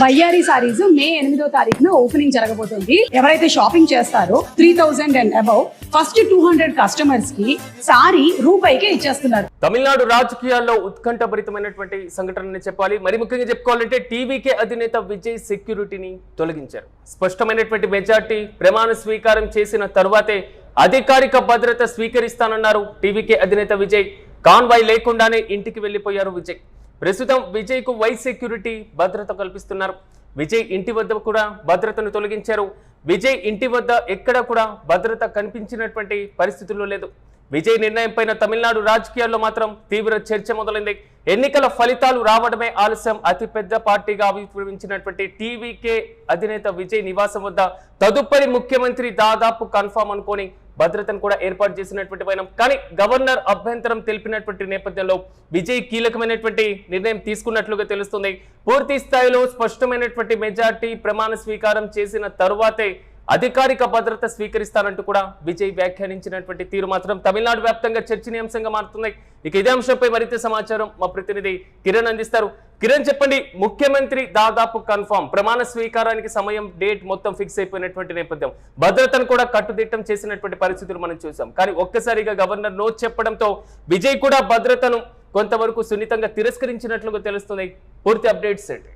బయ్యారి సారీస్ మే 8వ తారీఖున ఓపెనింగ్ జరగబోతుంది. ఎవరైతే షాపింగ్ చేస్తారో 3000 అండ్ అబౌవ్ ఫస్ట్ 200 కస్టమర్స్ కి సారీ రూపాయికే ఇచ్చేస్తున్నారు. తమిళనాడు రాజకీయాల్లో ఉత్కంఠభరితమైనటువంటి సంఘటనని చెప్పాలి. మరి ముఖ్యంగా చెప్పుకోవాలంటే టీవీకే అధినేత విజయ్ సెక్యూరిటీని తొలగించారు. స్పష్టమైనటువంటి మెజార్టీ ప్రమాణ స్వీకారం చేసిన తరువాతే అధికారిక భద్రత స్వీకరిస్తానన్నారు టీవీకే అధినేత విజయ్. కాన్వాయ్ లేకుండానే ఇంటికి వెళ్లిపోయారు విజయ్. ప్రస్తుతం విజయ్ కు వైస్ సెక్యూరిటీ భద్రత కల్పిస్తున్నారు. విజయ్ ఇంటి వద్ద కూడా భద్రతను తొలగించారు. విజయ్ ఇంటి వద్ద ఎక్కడ కూడా భద్రత కనిపించినటువంటి పరిస్థితుల్లో లేదు. విజయ్ నిర్ణయం పైన తమిళనాడు రాజకీయాల్లో మాత్రం తీవ్ర చర్చ మొదలైంది. ఎన్నికల ఫలితాలు రావడమే ఆలస్యం. అతిపెద్ద పార్టీగా ఆవిర్భవించినటువంటి టీవీకే అధినేత విజయ్ నివాసం వద్ద తదుపరి ముఖ్యమంత్రి దాదాపు కన్ఫామ్ అనుకోని భద్రతను కూడా ఏర్పాటు చేసినటువంటి పైన కానీ గవర్నర్ అభ్యంతరం తెలిపినటువంటి నేపథ్యంలో విజయ్ కీలకమైనటువంటి నిర్ణయం తీసుకున్నట్లుగా తెలుస్తుంది. పూర్తి స్థాయిలో స్పష్టమైనటువంటి మెజార్టీ ప్రమాణ స్వీకారం చేసిన తరువాతే అధికారిక భద్రత స్వీకరిస్తానంటూ కూడా విజయ్ వ్యాఖ్యానించినటువంటి తీరు మాత్రం తమిళనాడు వ్యాప్తంగా చర్చనీయాంశంగా మారుతుంది. ఇక ఇదే అంశంపై మరింత సమాచారం మా ప్రతినిధి కిరణ్ అందిస్తారు. కిరణ్, చెప్పండి, ముఖ్యమంత్రి దాదాపు కన్ఫామ్, ప్రమాణ స్వీకారానికి సమయం డేట్ మొత్తం ఫిక్స్ అయిపోయినటువంటి నేపథ్యం, భద్రతను కూడా కట్టుదిట్టం చేసినటువంటి పరిస్థితులు మనం చూసాం. కానీ ఒక్కసారిగా గవర్నర్ నో చెప్పడంతో విజయ్ కూడా భద్రతను కొంతవరకు సున్నితంగా తిరస్కరించినట్లుగా తెలుస్తుంది. పూర్తి అప్డేట్స్ ఏంటి?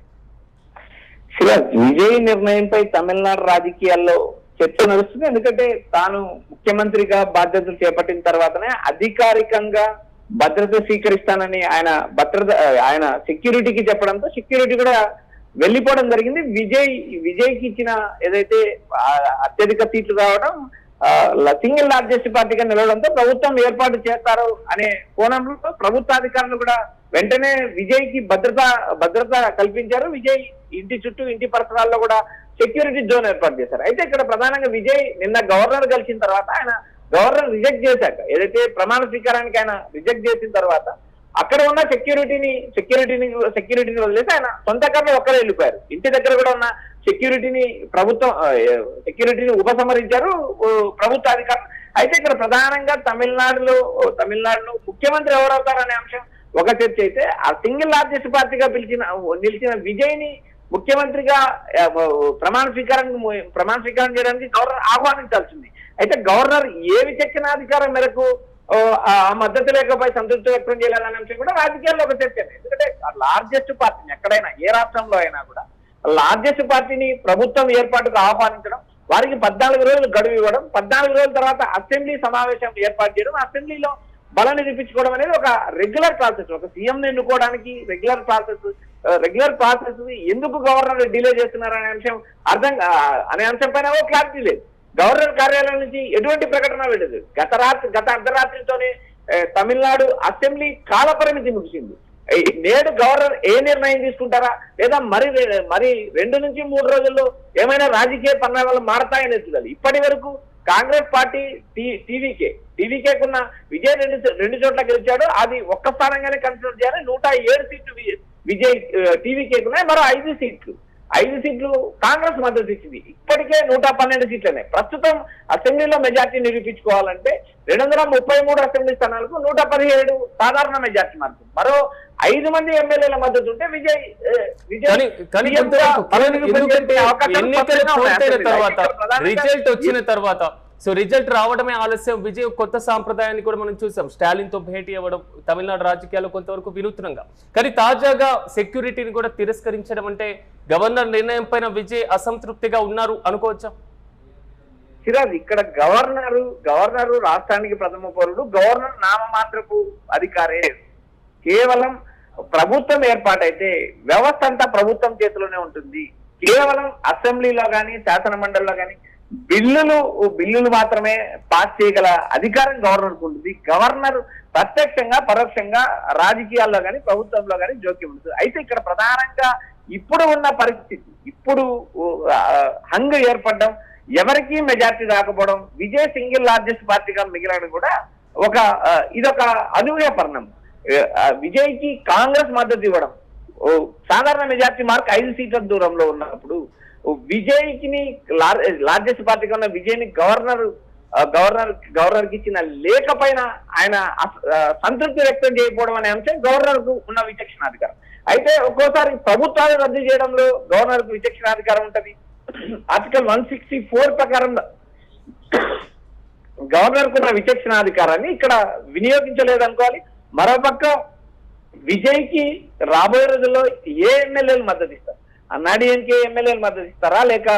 విజయ్ నిర్ణయంపై తమిళనాడు రాజకీయాల్లో చర్చ నడుస్తుంది. ఎందుకంటే తాను ముఖ్యమంత్రిగా బాధ్యతలు చేపట్టిన తర్వాతనే అధికారికంగా భద్రత స్వీకరిస్తానని ఆయన సెక్యూరిటీకి చెప్పడంతో సెక్యూరిటీ కూడా వెళ్లిపోవడం జరిగింది. విజయ్కి ఇచ్చిన ఏదైతే అత్యధిక సీట్లు రావడం సింగిల్ లార్జెస్ట్ పార్టీగా నిలవడంతో ప్రభుత్వం ఏర్పాటు చేస్తారు అనే కోణంలో ప్రభుత్వాధికారులు కూడా వెంటనే విజయ్ కి భద్రత కల్పించారు. విజయ్ ఇంటి చుట్టూ ఇంటి పరిసరాల్లో కూడా సెక్యూరిటీ జోన్ ఏర్పాటు చేశారు. అయితే ఇక్కడ ప్రధానంగా విజయ్ నిన్న గవర్నర్ కలిసిన తర్వాత ఆయన గవర్నర్ రిజెక్ట్ చేశాక ఏదైతే ప్రమాణ స్వీకారానికి ఆయన రిజెక్ట్ చేసిన తర్వాత అక్కడ ఉన్న సెక్యూరిటీని వదిలేసి ఆయన సొంత కారులో ఒక్కరే వెళ్ళిపోయారు. ఇంటి దగ్గర కూడా ఉన్న సెక్యూరిటీని ఉపసంహరించారు ప్రభుత్వ అధికారులు. అయితే ఇక్కడ ప్రధానంగా తమిళనాడులో ముఖ్యమంత్రి ఎవరవుతారనే అంశం ఒక చర్చ అయితే, ఆ సింగిల్ లార్జెస్ట్ పార్టీగా నిలిచిన విజయ్ ని ముఖ్యమంత్రిగా ప్రమాణ స్వీకారం చేయడానికి గవర్నర్ ఆహ్వానించాల్సింది. అయితే గవర్నర్ ఏ విచక్షణ అధికారం మేరకు ఆ మద్దతు లేకపోై సంతృప్తి వ్యక్తం చేయాలనే అంశం కూడా రాజకీయాల్లో ఒక చర్చ. ఎందుకంటే లార్జెస్ట్ పార్టీని ఎక్కడైనా ఏ రాష్ట్రంలో అయినా కూడా లార్జెస్ట్ పార్టీని ప్రభుత్వం ఏర్పాటుకు ఆహ్వానించడం, వారికి 14 రోజులు గడువు ఇవ్వడం, 14 రోజుల తర్వాత అసెంబ్లీ సమావేశం ఏర్పాటు చేయడం, అసెంబ్లీలో బలం నిరూపించుకోవడం అనేది ఒక రెగ్యులర్ ప్రాసెస్. ఒక సీఎం ఎన్నుకోవడానికి రెగ్యులర్ ప్రాసెస్ ఎందుకు గవర్నర్ డిలే చేస్తున్నారనే అంశం పైన క్లారిటీ లేదు. గవర్నర్ కార్యాలయం నుంచి ఎటువంటి ప్రకటన వెళ్ళదు. గత అర్ధరాత్రితోనే తమిళనాడు అసెంబ్లీ కాలపరిమితి ముగిసింది. నేడు గవర్నర్ ఏ నిర్ణయం తీసుకుంటారా లేదా మరి 2 నుంచి 3 రోజుల్లో ఏమైనా రాజకీయ పరిణామాలు మారతాయని చూడాలి. ఇప్పటి వరకు కాంగ్రెస్ పార్టీ టీవీకేకున్న విజయ్ 2 చోట్ల గెలిచాడు. అది ఒక్క స్థానంగానే కన్సిడర్ చేయాలి. 107 సీట్లు విజయ్ టీవీకేకున్నాయి. మరో 5 సీట్లు కాంగ్రెస్ మద్దతు ఇచ్చింది. ఇప్పటికే 112 సీట్లనే. ప్రస్తుతం అసెంబ్లీలో మెజార్టీ నిరూపించుకోవాలంటే 233 అసెంబ్లీ స్థానాలకు 117 సాధారణ మెజార్టీ మార్పు. మరో 5 మంది ఎమ్మెల్యేల మద్దతు ఉంటే విజయ్ వచ్చిన తర్వాత రిజల్ట్ రావడమే ఆలస్యం. విజయ్ కొత్త సాంప్రదాయాన్ని కూడా మనం చూసాం. స్టాలిన్ తో భేటీ అవ్వడం తమిళనాడు రాజకీయాల్లో కొంతవరకు వినూత్నంగా. కానీ తాజాగా సెక్యూరిటీని కూడా తిరస్కరించడం అంటే గవర్నర్ నిర్ణయం పైన విజయ్ అసంతృప్తిగా ఉన్నారు అనుకోవచ్చా? సిరాజ్, ఇక్కడ గవర్నరు రాష్ట్రానికి ప్రథమ పౌరుడు. గవర్నర్ నామమాత్రపు అధికారే. కేవలం ప్రభుత్వం ఏర్పాటైతే వ్యవస్థ అంతా ప్రభుత్వం చేతిలోనే ఉంటుంది. కేవలం అసెంబ్లీలో గాని శాసన మండలిలో గాని బిల్లులు మాత్రమే పాస్ చేయగల అధికారం గవర్నర్కు ఉంటుంది. గవర్నర్ ప్రత్యక్షంగా పరోక్షంగా రాజకీయాల్లో గాని ప్రభుత్వంలో గాని జోక్యం ఉంటుంది. అయితే ఇక్కడ ప్రధానంగా ఇప్పుడు ఉన్న పరిస్థితి, ఇప్పుడు హంగ్ ఏర్పడడం, ఎవరికి మెజార్టీ రాకపోవడం, విజయ్ సింగిల్ లార్జెస్ట్ పార్టీగా మిగిలడం కూడా ఇదొక అనూహ్య పరిణామం. విజయ్ కి కాంగ్రెస్ మద్దతు ఇవ్వడం, సాధారణ మెజార్టీ మార్క్ 5 సీట్ల దూరంలో ఉన్నప్పుడు విజయ్ కి లార్జెస్ట్ పార్టీగా ఉన్న విజయ్ ని గవర్నర్ కి ఇచ్చిన లేఖ పైన ఆయన సంతృప్తి వ్యక్తం చేయకపోవడం అనే అంశం గవర్నర్ కు ఉన్న విచక్షణాధికారం. అయితే ఒక్కోసారి ప్రభుత్వాలు రద్దు చేయడంలో గవర్నర్కు విచక్షణాధికారం ఉంటది. ఆర్టికల్ 164 ప్రకారం గవర్నర్ కున్న విచక్షణాధికారాన్ని ఇక్కడ వినియోగించలేదు అనుకోవాలి. మరోపక్క విజయ్ కి రాబోయే రోజుల్లో ఏ ఎమ్మెల్యేలు మద్దతు ఇస్తారు? అన్నాడీఎంకే ఎమ్మెల్యేలు మద్దతు ఇస్తారా, లేక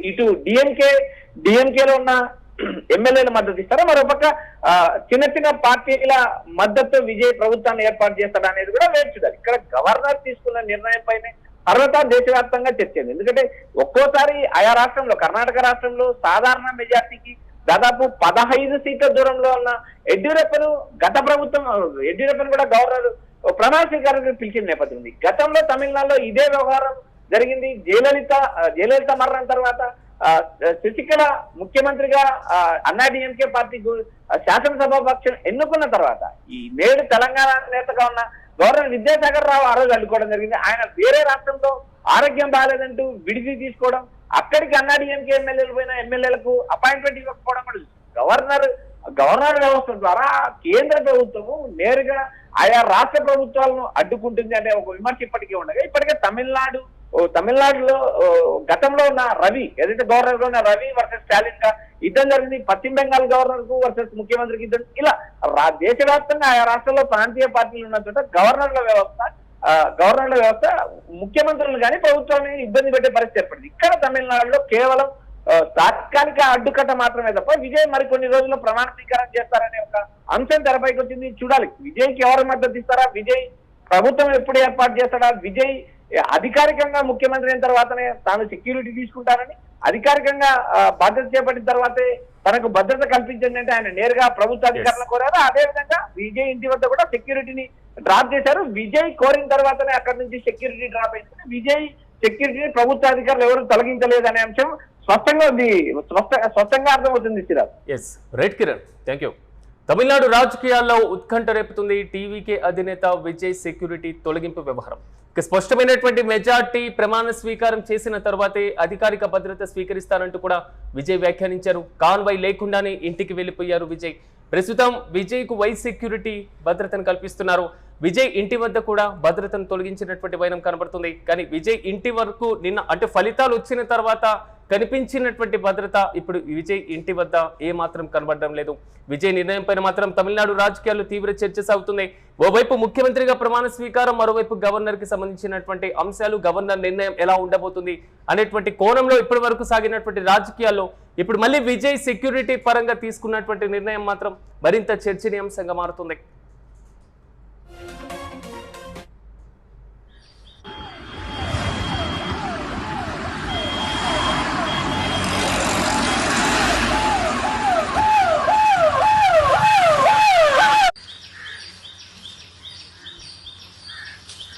ఇటు డిఎంకేలో ఉన్న ఎమ్మెల్యేలు మద్దతు ఇస్తారా? మరోపక్క చిన్న చిన్న పార్టీల మద్దతు విజయ్ ప్రభుత్వాన్ని ఏర్పాటు చేస్తాడా అనేది కూడా వేచి చూడాలి. ఇక్కడ గవర్నర్ తీసుకున్న నిర్ణయం పైనే తర్వాత దేశవ్యాప్తంగా చర్చ. ఎందుకంటే ఒక్కోసారి ఆయా రాష్ట్రంలో, కర్ణాటక రాష్ట్రంలో సాధారణ మెజార్టీకి దాదాపు 15 సీట్ల దూరంలో ఉన్న యడ్యూరప్పను గత ప్రభుత్వం కూడా గవర్నర్ ప్రమాణ స్వీకారానికి పిలిచిన నేపథ్యం ఉంది. గతంలో తమిళనాడులో ఇదే వ్యవహారం జరిగింది. జయలలిత మరణం తర్వాత శశికళ ముఖ్యమంత్రిగా అన్నాడీఎంకే పార్టీ శాసనసభాపక్షం ఎన్నుకున్న తర్వాత ఈ నేడు తెలంగాణ నేతగా ఉన్న గవర్నర్ విద్యాసాగర్ రావు ఆ రోజు అడ్డుకోవడం జరిగింది. ఆయన వేరే రాష్ట్రంలో ఆరోగ్యం బాగాలేదంటూ విడిది తీసుకోవడం, అక్కడికి అన్నాడీఎంకే ఎమ్మెల్యేలు పోయిన ఎమ్మెల్యేలకు అపాయింట్మెంట్ ఇవ్వకపోవడం కూడా గవర్నర్ వ్యవస్థ ద్వారా కేంద్ర ప్రభుత్వము నేరుగా ఆయా రాష్ట్ర ప్రభుత్వాలను అడ్డుకుంటుంది అనే ఒక విమర్శ ఇప్పటికే ఉండగా, ఇప్పటికే తమిళనాడులో గతంలో ఉన్న రవి, ఏదైతే గవర్నర్ గా ఉన్న రవి వర్సెస్ స్టాలిన్ గా యుద్ధం జరిగింది. పశ్చిమ బెంగాల్ గవర్నర్ కు వర్సెస్ ముఖ్యమంత్రికి యుద్ధం. ఇలా దేశవ్యాప్తంగా ఆయా రాష్ట్రాల్లో ప్రాంతీయ పార్టీలు ఉన్న చోట గవర్నర్ల వ్యవస్థ ముఖ్యమంత్రులను కానీ ప్రభుత్వాన్ని ఇబ్బంది పెట్టే పరిస్థితి ఏర్పడింది. ఇక్కడ తమిళనాడులో కేవలం తాత్కాలిక అడ్డుకట్ట మాత్రమే తప్ప విజయ్ మరికొన్ని రోజుల్లో ప్రమాణ స్వీకారం చేస్తారనే ఒక అంశం తెరపైకి వచ్చింది. చూడాలి విజయ్కి ఎవరు మద్దతు ఇస్తారా, విజయ్ ప్రభుత్వం ఎప్పుడు ఏర్పాటు చేస్తాడా, విజయ్ అధికారికంగా ముఖ్యమంత్రి అయిన తర్వాతనే తాను సెక్యూరిటీ తీసుకుంటానని అధికారికంగా బాధ్యత చేపట్టిన తర్వాతే తనకు భద్రత కల్పించండి అంటే ఆయన నేరుగా ప్రభుత్వ అధికారులను కోరారు. అదేవిధంగా విజయ్ ఇంటి వద్ద కూడా సెక్యూరిటీని డ్రాప్ చేశారు. విజయ్ కోరిన తర్వాతనే అక్కడి నుంచి సెక్యూరిటీ డ్రాప్ అయింది. విజయ్ సెక్యూరిటీని ప్రభుత్వ అధికారులు ఎవరు తొలగించలేదు అనే అంశం స్పష్టంగా అర్థమవుతుంది. Yes, right Kiran, thank you. Tamil Nadu రాజకీయాల్లో ఉత్కంఠ రేపుతుంది టీవీకే అధినేత విజయ్ సెక్యూరిటీ తొలగింపు వ్యవహారం. స్పష్టమైనటువంటి మెజార్టీ ప్రమాణ స్వీకారం చేసిన తర్వాతే అధికారిక భద్రత స్వీకరిస్తానంటూ కూడా విజయ్ వ్యాఖ్యానించారు. కాన్వాయ్ లేకుండానే ఇంటికి వెళ్లిపోయారు విజయ్. ప్రస్తుతం విజయ్ కు వైస్ సెక్యూరిటీ భద్రతను కల్పిస్తున్నారు. విజయ్ ఇంటి వద్ద కూడా భద్రతను తొలగించినటువంటి వైనం కనబడుతుంది. కానీ విజయ్ ఇంటి వరకు నిన్న అంటే ఫలితాలు వచ్చిన తర్వాత కనిపించినటువంటి భద్రత ఇప్పుడు విజయ్ ఇంటి వద్ద ఏ మాత్రం కనబడడం లేదు. విజయ్ నిర్ణయం పైన మాత్రం తమిళనాడు రాజకీయాల్లో తీవ్ర చర్చ సాగుతుంది. ఓవైపు ముఖ్యమంత్రిగా ప్రమాణ స్వీకారం, మరోవైపు గవర్నర్ కి సంబంధించినటువంటి అంశాలు, గవర్నర్ నిర్ణయం ఎలా ఉండబోతుంది అనేటువంటి కోణంలో ఇప్పటి వరకు సాగినటువంటి రాజకీయాల్లో ఇప్పుడు మళ్ళీ విజయ్ సెక్యూరిటీ పరంగా తీసుకున్నటువంటి నిర్ణయం మాత్రం మరింత చర్చనీయాంశంగా మారుతుంది.